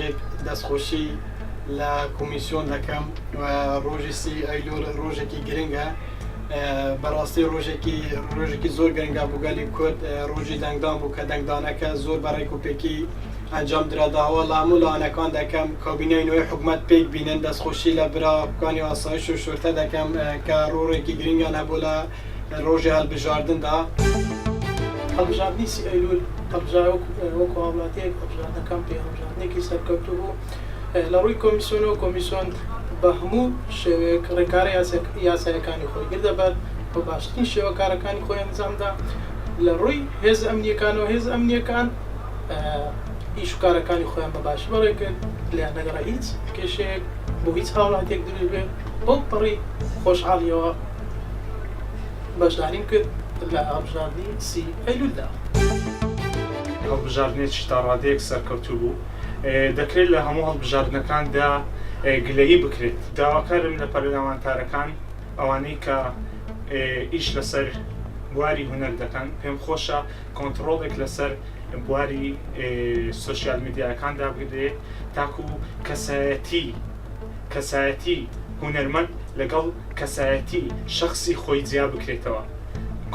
ڕۆژێک دەستخۆشی لە کۆمیسیۆن دەکەم و ڕۆژی 3 ئەیلول ڕۆژێکی گرنگە بەڕاستی ڕۆژێکی زۆر گرنگە بۆ گەلی کورد ڕۆژی دەنگدان بوو کە دەنگدانەکە زۆر بەڕێک و پێکی ئەنجام دراداوە لە هەموو لایەنەکان دەکەم کابینەی نوێی حکوومەت پێک بینن دەستخۆشی لە براکانی ئاسایش و شورتە دەکەم کە ڕۆژێکی گرنگیان هەبوو لە ڕۆژی هەڵبژاردندا هەڵبژاردننی 3 ئەیلول وەکو هاوڵاتیەک هەڵبژاردنەکان پێ هەڵبژاردنێکی سەرکەوتوو بوو لە ڕووی کۆمیسیۆنەوە کۆمیسیۆن بە هەموو شێوەیەک ڕێکاری یاسایەکانی خۆی گردەبەر بە باشترین شێوە کارەکانی خۆی ئەنجامدا لە ڕووی هێز ئەمنیەکانەوە هێز ئەمنیەکان ئیش و کارەکانی خۆیان بە باش بەڕێکرد لیان نەگەڕە هیچ کێشەیەک بۆ هیچ هاوڵاتێک دروست بێت بۆ پڕی خۆشحاڵیەوە بەشداریم کرد لە هەڵبژاردننی 3 ئەیلولدا. هەڵبژاردنێکی تاڕادەیەک سەرکەوتوو بوو دەکرێت لە هەموو هەڵبژاردنەکاندا گلەیی بکرێت. داواکارم لە پەرلەمانتارەکان ئەوانەی کە ئیش لەسەر بواری هونەر دەکەن پێم خۆشە کۆنتڕۆڵێک لەسەر بواری سوسیال میدیاکاندا بگرێت تاکو کەسایەتی هونەرمەند لەگەڵ کەسایەتی شخصی خۆی جیا بکرێتەوە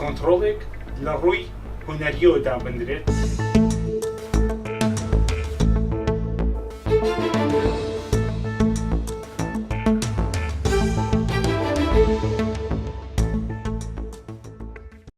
کۆنتڕۆڵێک لە ڕووی هونەریەوە دابدرێت.